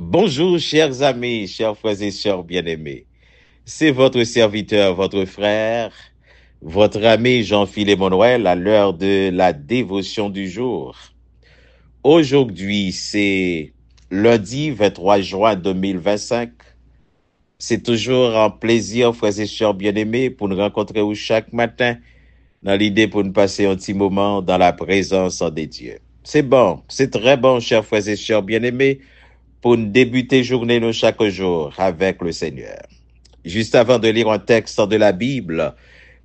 Bonjour, chers amis, chers frères et sœurs bien-aimés. C'est votre serviteur, votre frère, votre ami Jean-Philippe Emmanuel à l'heure de la dévotion du jour. Aujourd'hui, c'est lundi 23 juin 2025. C'est toujours un plaisir, frères et sœurs bien-aimés, pour nous rencontrer chaque matin dans l'idée pour nous passer un petit moment dans la présence des dieux. C'est bon, c'est très bon, chers frères et sœurs bien-aimés, pour nous débuter journée nous chaque jour avec le Seigneur. Juste avant de lire un texte de la Bible,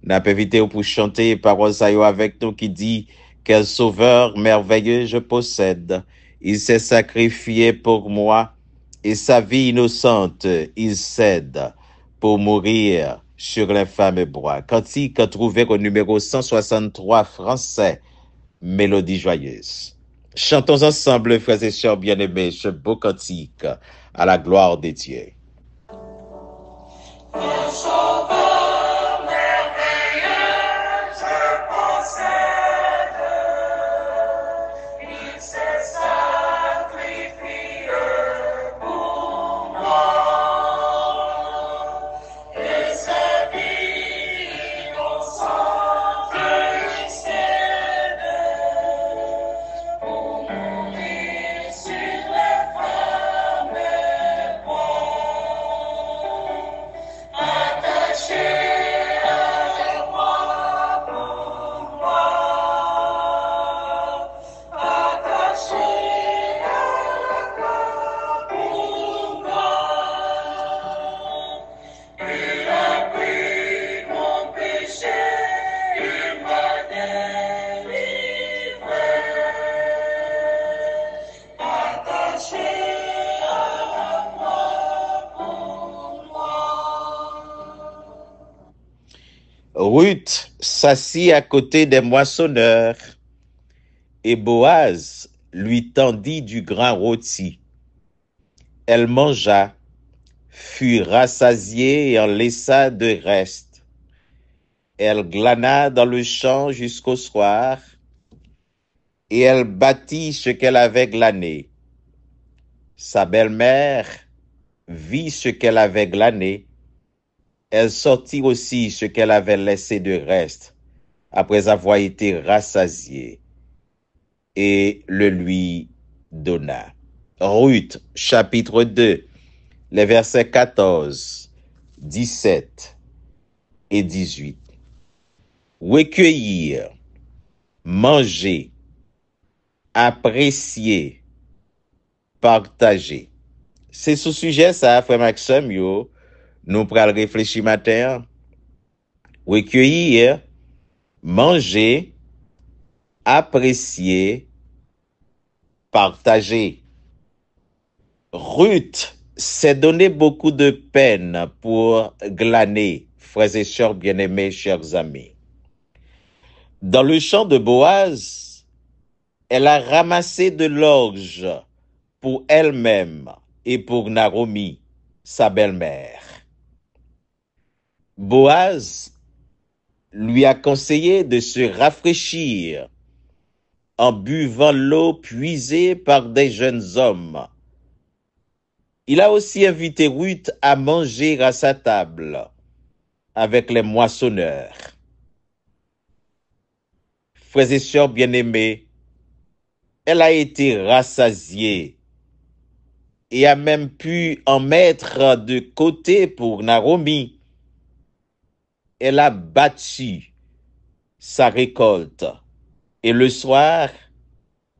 n'a pas invité pour chanter paroles avec nous qui dit quel sauveur merveilleux je possède. Il s'est sacrifié pour moi et sa vie innocente, il cède pour mourir sur l'infâme bois. Cantique trouvé au numéro 163 français, Mélodie joyeuse. Chantons ensemble, frères et sœurs bien-aimés, ce beau cantique à la gloire des dieux. Ruth s'assit à côté des moissonneurs et Boaz lui tendit du grain rôti. Elle mangea, fut rassasiée et en laissa de reste. Elle glana dans le champ jusqu'au soir et elle bâtit ce qu'elle avait glané. Sa belle-mère vit ce qu'elle avait glané. Elle sortit aussi ce qu'elle avait laissé de reste après avoir été rassasiée et le lui donna. Ruth, chapitre 2, les versets 14, 17 et 18. Recueillir, manger, apprécier, partager. C'est ce sujet, ça, frère Maxime, yo, nous prenons réfléchir matin. Recueillir, manger, apprécier, partager. Ruth s'est donné beaucoup de peine pour glaner, frères et sœurs bien-aimés, chers amis. Dans le champ de Boaz, elle a ramassé de l'orge pour elle-même et pour Naomi, sa belle-mère. Boaz lui a conseillé de se rafraîchir en buvant l'eau puisée par des jeunes hommes. Il a aussi invité Ruth à manger à sa table avec les moissonneurs. Frères et sœurs bien-aimés, elle a été rassasiée et a même pu en mettre de côté pour Naomi. Elle a battu sa récolte et le soir,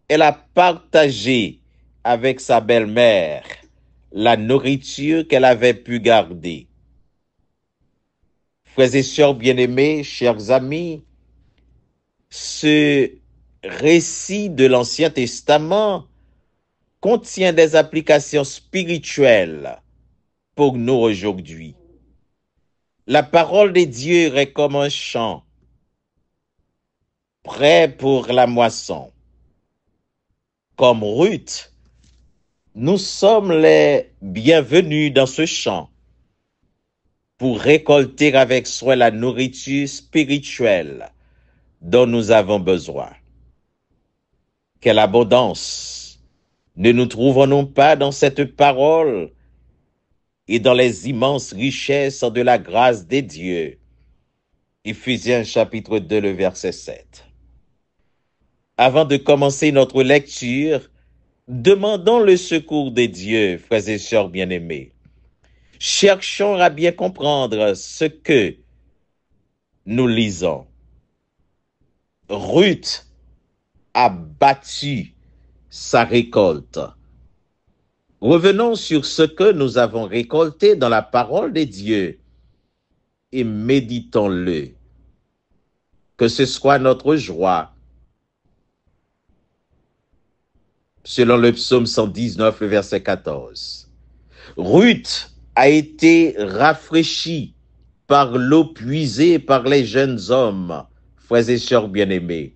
elle a partagé avec sa belle-mère la nourriture qu'elle avait pu garder. Frères et sœurs bien-aimés, chers amis, ce récit de l'Ancien Testament contient des applications spirituelles pour nous aujourd'hui. La parole de Dieu est comme un champ, prêt pour la moisson. Comme Ruth, nous sommes les bienvenus dans ce champ pour récolter avec soin la nourriture spirituelle dont nous avons besoin. Quelle abondance Ne nous trouvons-nous pas dans cette parole et dans les immenses richesses de la grâce des dieux? Éphésiens chapitre 2, le verset 7. Avant de commencer notre lecture, demandons le secours des dieux, frères et sœurs bien-aimés. Cherchons à bien comprendre ce que nous lisons. Ruth a battu sa récolte. Revenons sur ce que nous avons récolté dans la parole de Dieu et méditons-le. Que ce soit notre joie. Selon le psaume 119, le verset 14. Ruth a été rafraîchie par l'eau puisée par les jeunes hommes, frères et sœurs bien-aimés.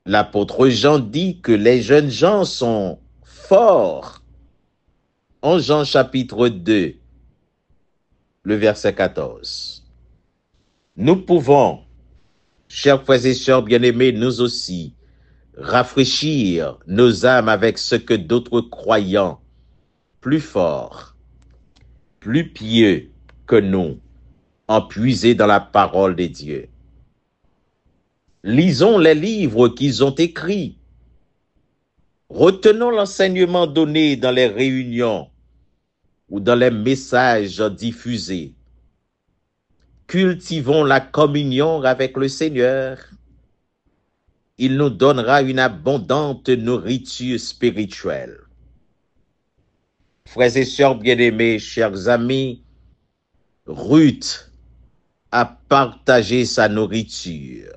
L'apôtre Jean dit que les jeunes gens sont forts. En Jean chapitre 2, le verset 14. Nous pouvons, chers frères et sœurs bien-aimés, nous aussi, rafraîchir nos âmes avec ce que d'autres croyants, plus forts, plus pieux que nous, ont puisé dans la parole de Dieu. Lisons les livres qu'ils ont écrits. Retenons l'enseignement donné dans les réunions ou dans les messages diffusés. Cultivons la communion avec le Seigneur. Il nous donnera une abondante nourriture spirituelle. Frères et sœurs bien-aimés, chers amis, Ruth a partagé sa nourriture.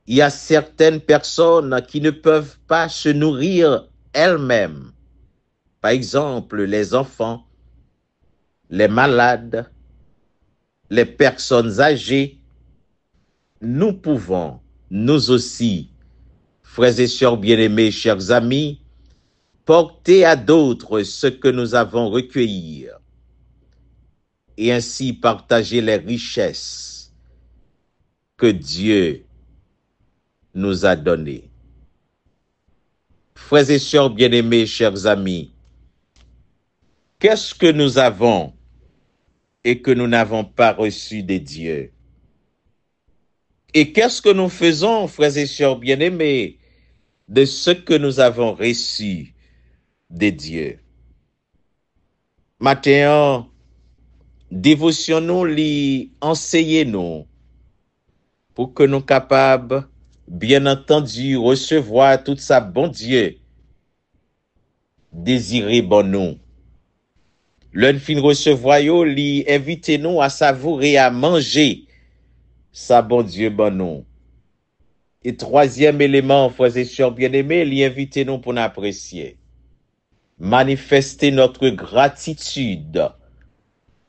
Il y a certaines personnes qui ne peuvent pas se nourrir elles-mêmes. Par exemple, les enfants, les malades, les personnes âgées. Nous pouvons, nous aussi, frères et sœurs bien-aimés, chers amis, porter à d'autres ce que nous avons recueilli et ainsi partager les richesses que Dieu nous a données. Frères et sœurs bien-aimés, chers amis, qu'est-ce que nous avons et que nous n'avons pas reçu de Dieu? Et qu'est-ce que nous faisons, frères et sœurs bien-aimés, de ce que nous avons reçu de Dieu? Matin, dévotionnons li, enseignez-nous pour que nous soyons capables, bien entendu, recevoir tout ça, bon Dieu, désiré bon nous. L'un fin recevoir yo, li, invitez-nous à savourer, à manger, ça, bon Dieu, bon nous. Et troisième élément, frères et sœurs bien-aimés, li, invitez-nous pour nous apprécier. Manifester notre gratitude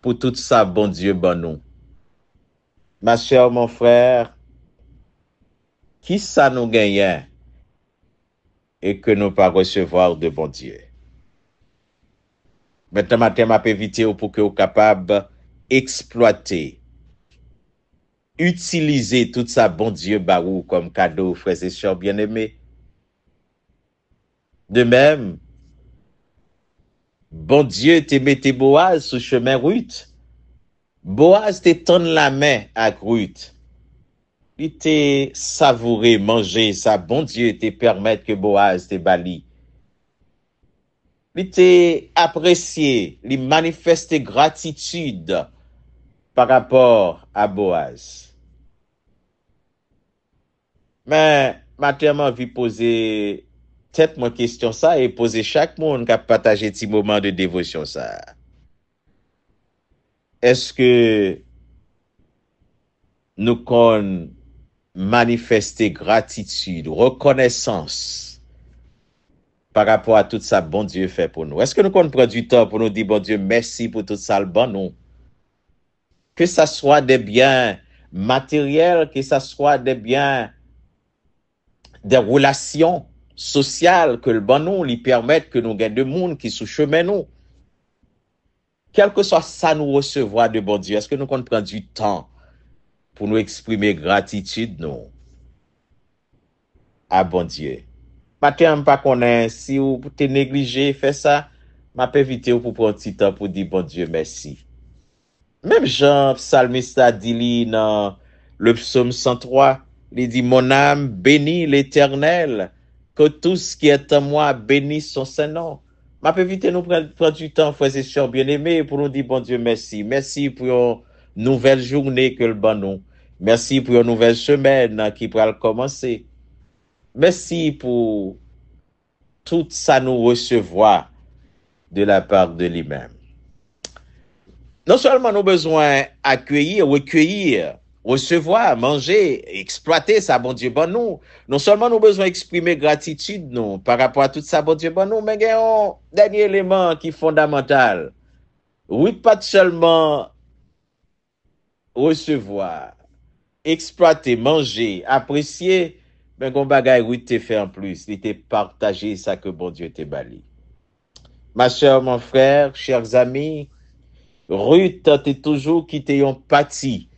pour tout ça, bon Dieu, bon nous. Ma chère, mon frère, qui ça nous gagne et que nous pas recevoir de bon Dieu? Maintenant, matin, m'a invité pour que vous capable exploiter, utiliser tout ça, bon Dieu, barou comme cadeau, frères et sœurs bien-aimés. De même, bon Dieu te mette Boaz sur chemin Ruth. Boaz te tend la main à Ruth. Il te savouré, manger ça, bon Dieu te permettre que Boaz te bali. Il te apprécié, il manifeste gratitude par rapport à Boaz. Mais, maintenant, je vais poser peut-être mon question ça et poser chaque monde qui a partagé petit moment de dévotion ça. Est-ce que nous qu'on manifester gratitude, reconnaissance par rapport à tout ça bon Dieu fait pour nous? Est-ce que nous qu'on prend du temps pour nous dire bon Dieu merci pour tout ça le bon nous? Que ça soit des biens matériels, que ça soit des biens, des relations sociales que le bon nous lui permettent que nous gagnons de monde qui sous chemin nous. Quel que soit ça nous recevoir de bon Dieu, est-ce que nous qu'on prend du temps pour nous exprimer gratitude nous à bon Dieu? Matin, pas connaît, si vous te négligé, fait ça, m'a pas évité pour prendre un petit temps pour dire bon Dieu merci. Même Jean, psalmiste a dit dans le psaume 103, il dit, mon âme bénit l'Éternel, que tout ce qui est en moi bénisse son Saint-Nom. M'a pas évité nous prendre du temps, frères et sœurs bien-aimés, pour nous dire bon Dieu merci. Merci pour une nouvelle journée que le bon nous. Merci pour une nouvelle semaine qui pourra commencer. Merci pour tout ça nous recevoir de la part de lui-même. Non seulement nous besoin accueillir, recueillir, recevoir, manger, exploiter ça, bon Dieu, bon nous. Non seulement nous besoin exprimer gratitude, nous, par rapport à tout ça, bon Dieu, bon nous, mais il y a un dernier élément qui est fondamental. Oui, pas seulement recevoir, exploiter, manger, apprécier, mais qu'on bagaille, oui, te fait en plus, il te partager ça que bon Dieu te bali. Ma soeur, mon frère, chers amis, Ruth, t'es toujours qui t'ayons pâti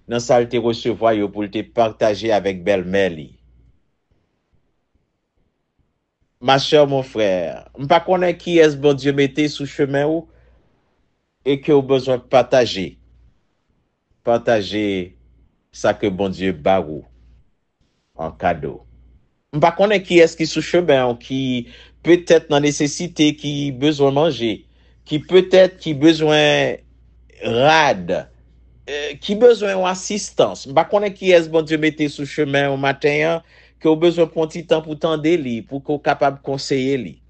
dans ça te recevoir pour te partager avec belle-mère. Ma soeur, mon frère, m'pas connaît qui est bon Dieu mettez sous chemin ou et que vous besoin de partager. Partager ça que bon Dieu barou en cadeau. M'pas connaît qui est qui sous chemin ou qui peut-être dans nécessité qui besoin manger, qui peut-être qui besoin rade. Qui besoin d'assistance. Je ne sais pas qui est bon Dieu mettez sous chemin au matin, qui a besoin de un petit temps pour tendre lui, pour qu'on soit capable de conseiller lui.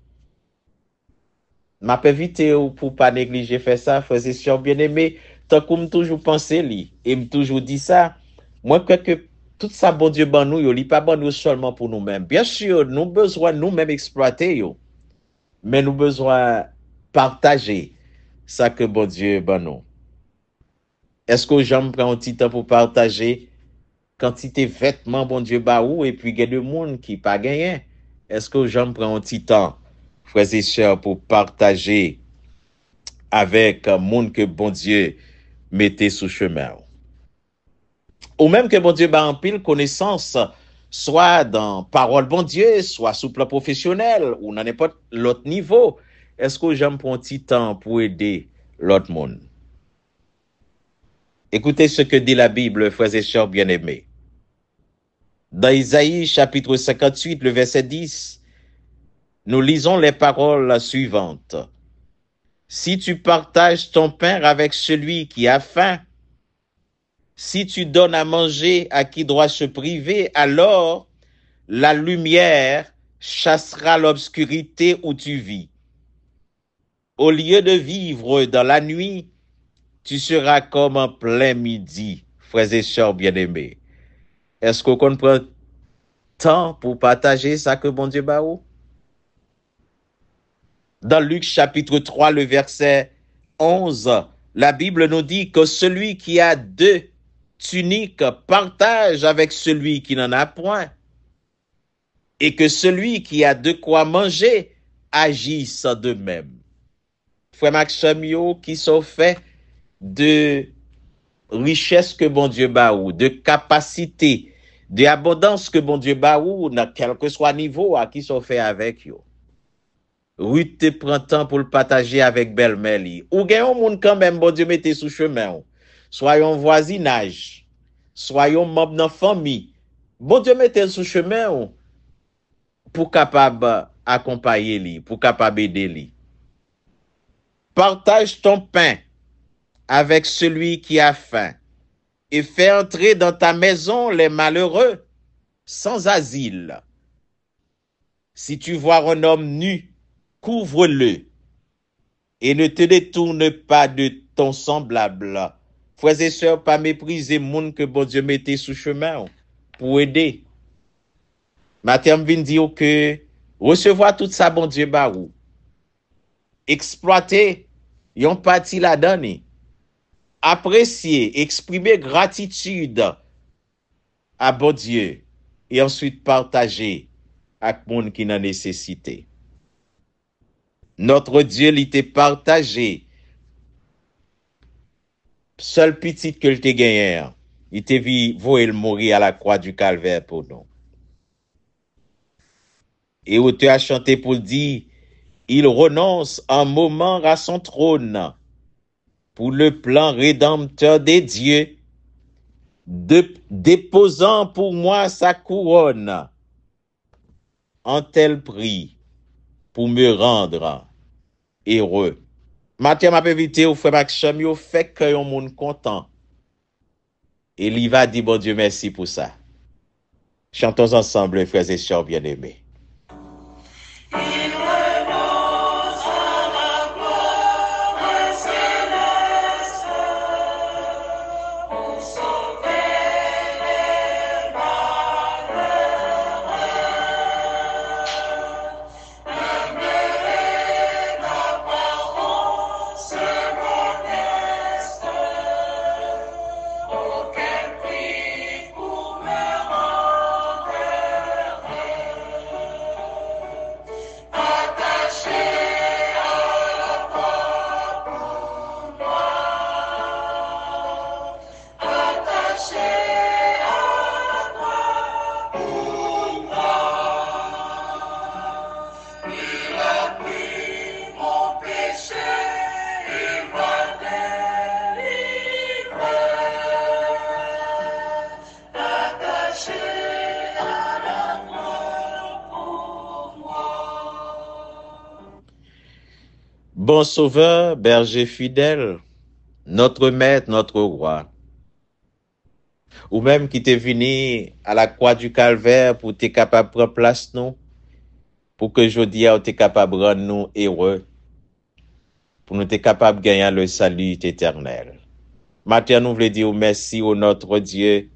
M'a pas évité pour pas négliger faire ça, frères et sœurs bien-aimés, tant qu'on toujours pensé lui, et me toujours dit ça, moi crois que tout ça bon Dieu ban nous, il pas ban nous seulement pour nous-mêmes. Bien sûr, nous besoin nous-mêmes exploiter yo, mais nous besoin partager ça que bon Dieu ban nous. Est-ce que j'aime prendre un petit temps pour partager quantité de vêtements, bon Dieu, bah ou, et puis il y a des gens qui pas gagné. Est-ce que j'en prends un petit temps, frères et sœurs, pour partager avec un monde que bon Dieu mettait sous chemin? Ou même que bon Dieu bah en pile connaissance, soit dans parole bon Dieu, soit sous plan professionnel, ou dans n'importe l'autre niveau. Est-ce que j'en prends un petit temps pour aider l'autre monde? Écoutez ce que dit la Bible, frères et sœurs bien-aimés. Dans Isaïe chapitre 58, le verset 10, nous lisons les paroles suivantes. Si tu partages ton pain avec celui qui a faim, si tu donnes à manger à qui doit se priver, alors la lumière chassera l'obscurité où tu vis. Au lieu de vivre dans la nuit, tu seras comme en plein midi, frères et sœurs bien-aimés. Est-ce qu'on prend temps pour partager ça que bon Dieu ba ou? Dans Luc chapitre 3, le verset 11, la Bible nous dit que celui qui a deux tuniques partage avec celui qui n'en a point, et que celui qui a de quoi manger agisse de même. Frère Maxime, qui sont faits de richesse que bon Dieu baou, de capacité, d'abondance que bon Dieu baou, dans quel que soit niveau à qui sont faits avec yo. Ruth te prend temps pour le partager avec belle-mère. Ou gen yon moun quand même, bon Dieu mette sous chemin. Soyons voisinage, soyons membres de famille. Bon Dieu mette sous chemin pour capable accompagner lui, pour capable aider lui. Partage ton pain avec celui qui a faim et fais entrer dans ta maison les malheureux sans asile. Si tu vois un homme nu, couvre-le et ne te détourne pas de ton semblable. Frères et sœurs, pas mépriser monde que bon Dieu mettait sous chemin pour aider. Matin vient dire que recevoir tout ça bon Dieu barou. Exploiter yon parti la donne. Apprécier, exprimer gratitude à bon Dieu et ensuite partager avec monde qui n'a nécessité. Notre Dieu l'était partagé. Seul petit que le te gagné, il te vu voyer mourir à la croix du calvaire pour nous. Et où tu as chanté pour dire, il renonce un moment à son trône pour le plan rédempteur des dieux, déposant pour moi sa couronne en tel prix pour me rendre heureux. Mathieu m'a invité au frère Maxime, il fait que yon monde content. Et il va dire, bon Dieu, merci pour ça. Chantons ensemble, frères et sœurs bien-aimés. Bon sauveur, berger fidèle, notre maître, notre roi, ou même qui t'est venu à la croix du calvaire pour t'être capable de prendre place nous, pour que aujourd'hui t'es capable de rendre nous heureux, pour nous être capable de gagner le salut éternel. Maintenant, nous voulons dire merci au notre Dieu,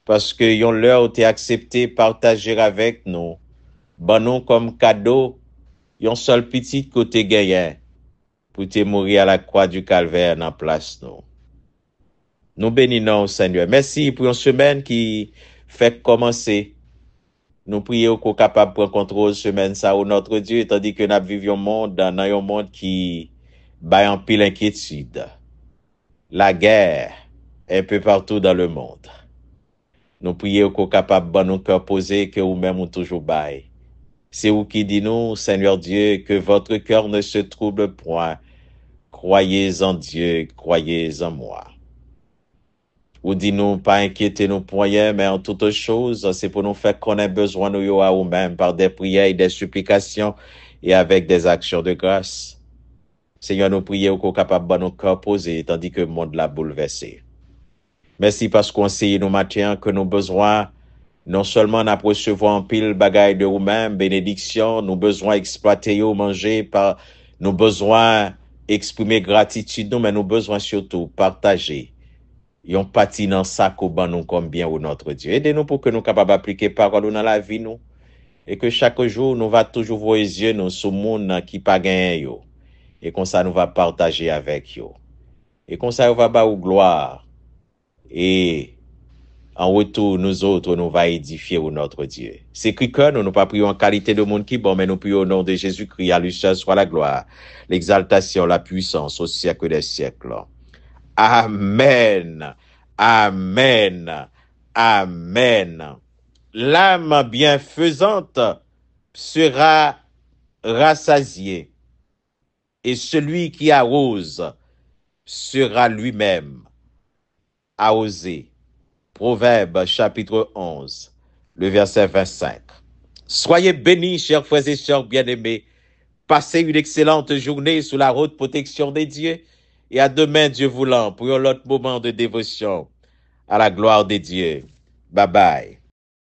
parce que yon l'heure t'es accepté partager avec nous, ben nous comme cadeau, yon seul petit côté gagné, pour te mourir à la croix du calvaire dans place nous. Nous bénissons, Seigneur. Merci pour une semaine qui fait commencer. Nous prions qu'on soit capable de prendre contrôle semaine ça au notre Dieu, tandis que nous vivons dans un monde qui bat en pile inquiétude. La guerre un peu partout dans le monde. Nous prions qu'on soit capable de nous cœur poser que vous-même ou toujours bail. C'est vous qui dit nous, Seigneur Dieu, que votre cœur ne se trouble point. Croyez en Dieu, croyez en moi. Ou dis-nous, pas inquiéter nous pour rien, mais en toutes choses, c'est pour nous faire qu'on ait besoin de nous à nous-mêmes par des prières et des supplications et avec des actions de grâce. Seigneur, nous prions qu'on soit capable de nous cœur poser, tandis que le monde l'a bouleversé. Merci parce qu'on sait nous matin que nous besoin, non seulement de recevoir en pile bagaille de nous-mêmes, bénédiction, nous besoin exploiter ou manger par, nous besoin exprimer gratitude, mais nous besoin surtout partager. Yon pati nan sac au ban nous comme bien au notre Dieu. Aidez-nous pour que nous capables d'appliquer parole dans la vie nous. Et que chaque jour nous va toujours voir les yeux nous sur monde qui pas gagné yo. Et comme ça nous va partager avec yo. Et comme ça on va ba ou gloire. Et en retour nous autres nous va édifier au notre Dieu. C'est que nous pas prions en qualité de monde qui bon, mais nous prions au nom de Jésus-Christ. À lui seul soit la gloire, l'exaltation, la puissance au siècle des siècles. Amen. Amen. Amen. L'âme bienfaisante sera rassasiée et celui qui arrose sera lui-même arrosé. Proverbe chapitre 11, le verset 25. Soyez bénis, chers frères et sœurs bien-aimés. Passez une excellente journée sous la haute protection des dieux. Et à demain, Dieu voulant, pour un autre moment de dévotion à la gloire de Dieu. Bye bye.